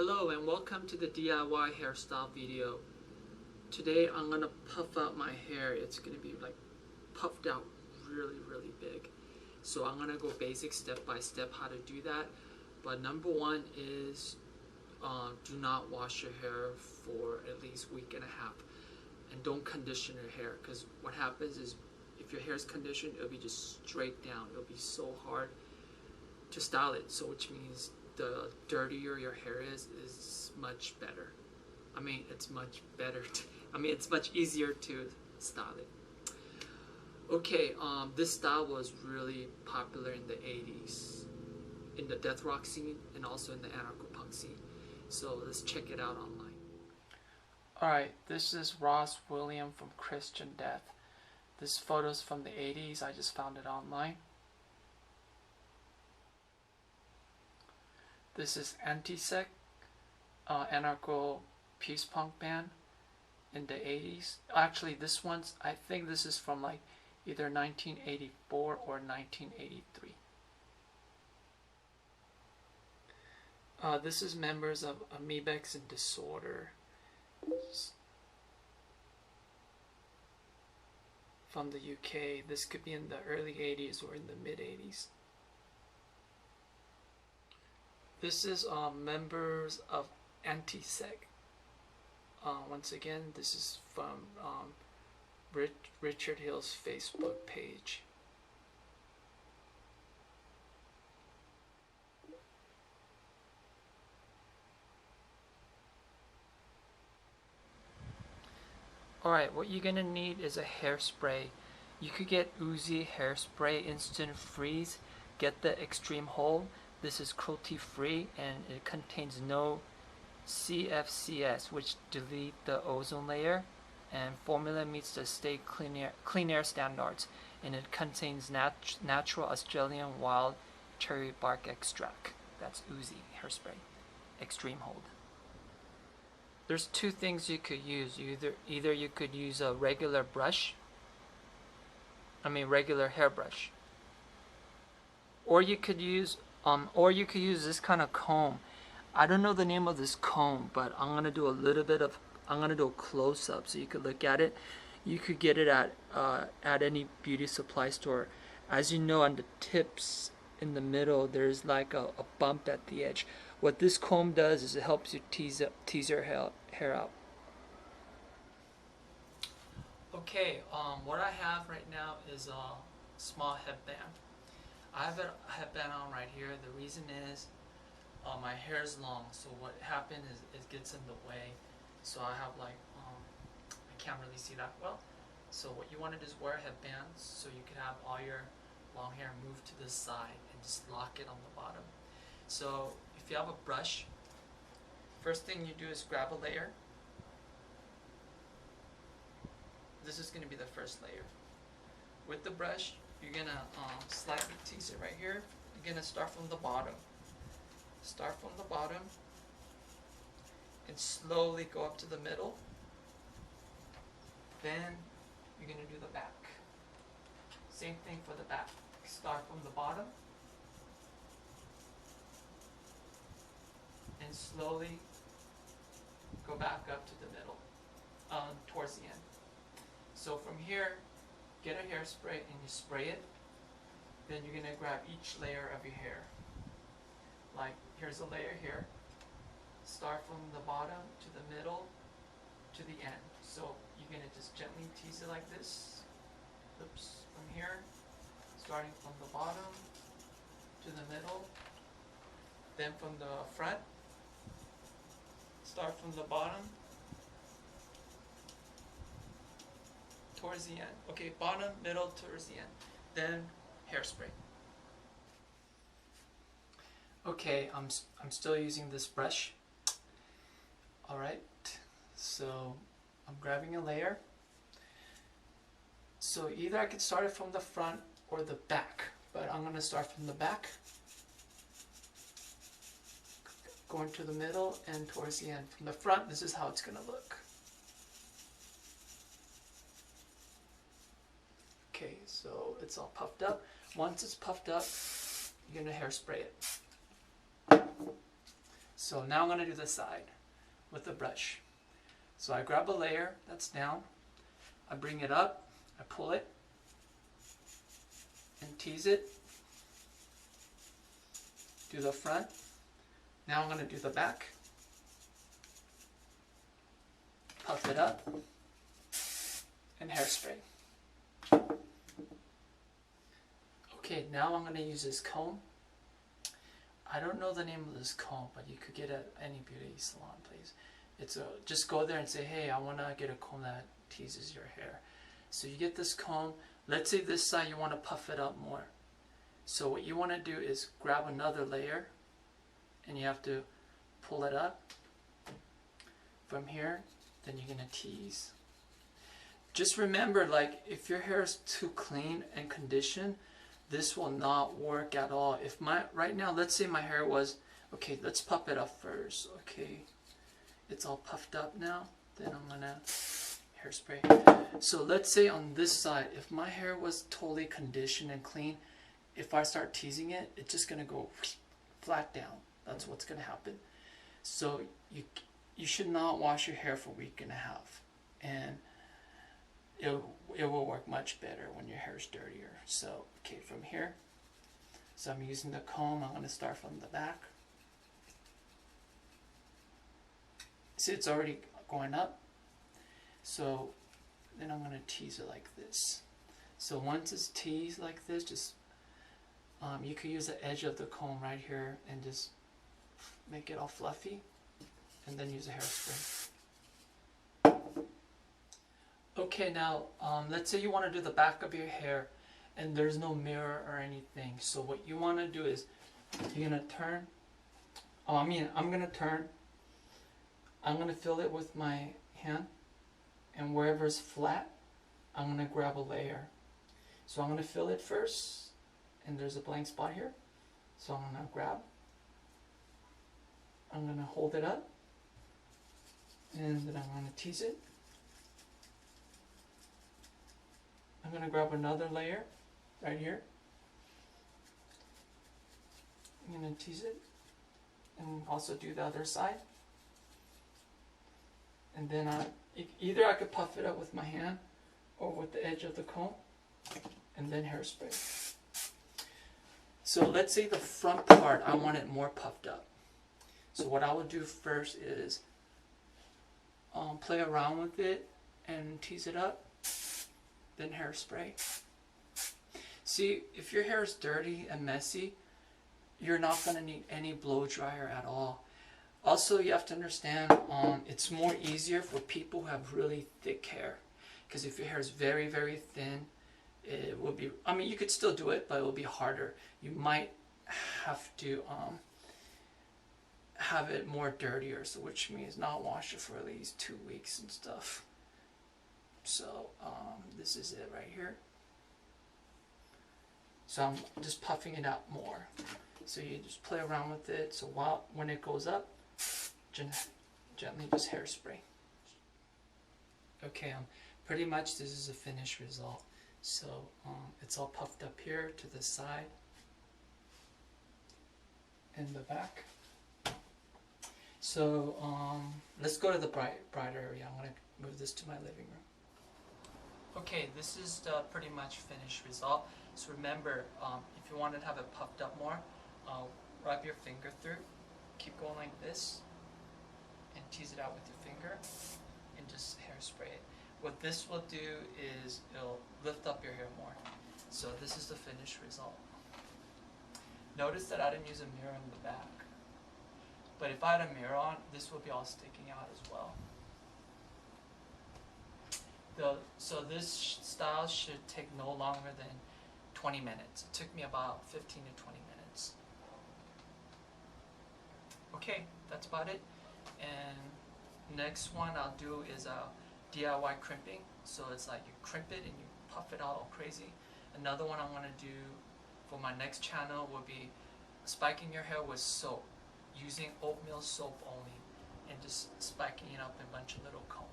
Hello and welcome to the DIY hairstyle video. Today I'm gonna puff out my hair. It's gonna be like puffed out really big. So I'm gonna go basic step by step how to do that. But number one is do not wash your hair for at least a week and a half. And don't condition your hair, because what happens is if your hair is conditioned, it'll be just straight down. It'll be so hard to style it. So which means the dirtier your hair is much better. I mean, it's much better. It's much easier to style it. Okay, this style was really popular in the 80s, in the death rock scene, and also in the anarcho-punk scene. So let's check it out online. Alright, this is Ross William from Christian Death. This photo's from the 80s. I just found it online. This is Anti-Sec, anarcho peace punk band in the 80s. Actually, this one's, I think this is from like either 1984 or 1983. This is members of Amoebics and Disorder from the UK. This could be in the early 80s or in the mid 80s. This is members of Anti-Sec. Once again, this is from Richard Hill's Facebook page. Alright, what you're gonna need is a hairspray. You could get Uzi hairspray instant freeze. Get the extreme hold. This is cruelty free and it contains no CFCs, which delete the ozone layer, and formula meets the state clean air standards, and it contains natural Australian wild cherry bark extract. That's Uzi hairspray, extreme hold. There's two things you could use. Either you could use a regular brush, regular hairbrush, or you could use this kind of comb. I don't know the name of this comb, but I'm gonna do a close-up so you could look at it. You could get it at any beauty supply store. As you know, on the tips in the middle, there's like a bump at the edge. What this comb does is it helps you tease your hair out. Okay, what I have right now is a small headband. I have a headband on right here. The reason is my hair is long, so what happened is it gets in the way. So I have I can't really see that well. So what you want to do is wear headbands so you can have all your long hair move to the side and just lock it on the bottom. So if you have a brush, first thing you do is grab a layer. This is going to be the first layer. With the brush, you're going to slightly tease it right here. You're going to start from the bottom. Start from the bottom and slowly go up to the middle. Then you're going to do the back. Same thing for the back. Start from the bottom and slowly go back up to the middle, towards the end. So from here, get a hairspray and you spray it. Then you're going to grab each layer of your hair. Like, here's a layer here. Start from the bottom to the middle to the end. So you're going to just gently tease it like this. Oops, from here, starting from the bottom to the middle. Then from the front, start from the bottom towards the end. Okay, bottom, middle, towards the end. Then hairspray. Okay, I'm still using this brush. Alright, so I'm grabbing a layer. So either I could start it from the front or the back, but I'm going to start from the back, going to the middle and towards the end. From the front, this is how it's going to look. Okay, so it's all puffed up. Once it's puffed up, you're going to hairspray it. So now I'm going to do the side with the brush. So I grab a layer that's down, I bring it up, I pull it, and tease it. Do the front. Now I'm going to do the back. Puff it up, and hairspray. Okay, now I'm going to use this comb. I don't know the name of this comb, but you could get it at any beauty salon place. It's a, just go there and say, hey, I want to get a comb that teases your hair. So you get this comb. Let's say this side you want to puff it up more. So what you want to do is grab another layer, and you have to pull it up from here. Then you're going to tease. Just remember, like, if your hair is too clean and conditioned, this will not work at all. If right now, let's say my hair was, okay, let's puff it up first. Okay, it's all puffed up now. Then I'm gonna hairspray. So let's say on this side, if my hair was totally conditioned and clean, if I start teasing it, it's just gonna go flat down. That's what's gonna happen. So you should not wash your hair for a week and a half, and it will work much better when your hair is dirtier. So, okay, from here, so I'm using the comb. I'm going to start from the back. See, it's already going up. So then I'm going to tease it like this. So once it's teased like this, just you can use the edge of the comb right here and just make it all fluffy, and then use a hairspray. Okay, now let's say you want to do the back of your hair and there's no mirror or anything. So what you want to do is you're going to turn. I'm going to turn. I'm going to fill it with my hand, and wherever it's flat, I'm going to grab a layer. So I'm going to fill it first, and there's a blank spot here. So I'm going to grab. I'm going to hold it up, and then I'm going to tease it. I'm going to grab another layer right here. I'm going to tease it and also do the other side. And then either I could puff it up with my hand or with the edge of the comb, and then hairspray. So let's say the front part, I want it more puffed up. So what I will do first is play around with it and tease it up. Then hairspray. See, if your hair is dirty and messy, you're not going to need any blow dryer at all. Also, you have to understand, it's more easier for people who have really thick hair. Because if your hair is very, very thin, it will be, you could still do it, but it will be harder. You might have to have it more dirtier, so which means not wash it for at least 2 weeks and stuff. So this is it right here. So I'm just puffing it out more. So you just play around with it. So when it goes up, gently just hairspray. Okay, pretty much this is a finished result. So it's all puffed up here to the side and the back. So let's go to the bright area. I'm going to move this to my living room. Okay, this is the pretty much finished result. So remember, if you want to have it puffed up more, rub your finger through, keep going like this, and tease it out with your finger, and just hairspray it. What this will do is it'll lift up your hair more. So this is the finished result. Notice that I didn't use a mirror in the back. But if I had a mirror on, this would be all sticking out as well. So this style should take no longer than 20 minutes. It took me about 15 to 20 minutes. Okay, that's about it. And next one I'll do is DIY crimping. So it's like you crimp it and you puff it out all crazy. Another one I'm going to do for my next channel will be spiking your hair with soap, using oatmeal soap only, and just spiking it up in a bunch of little combs.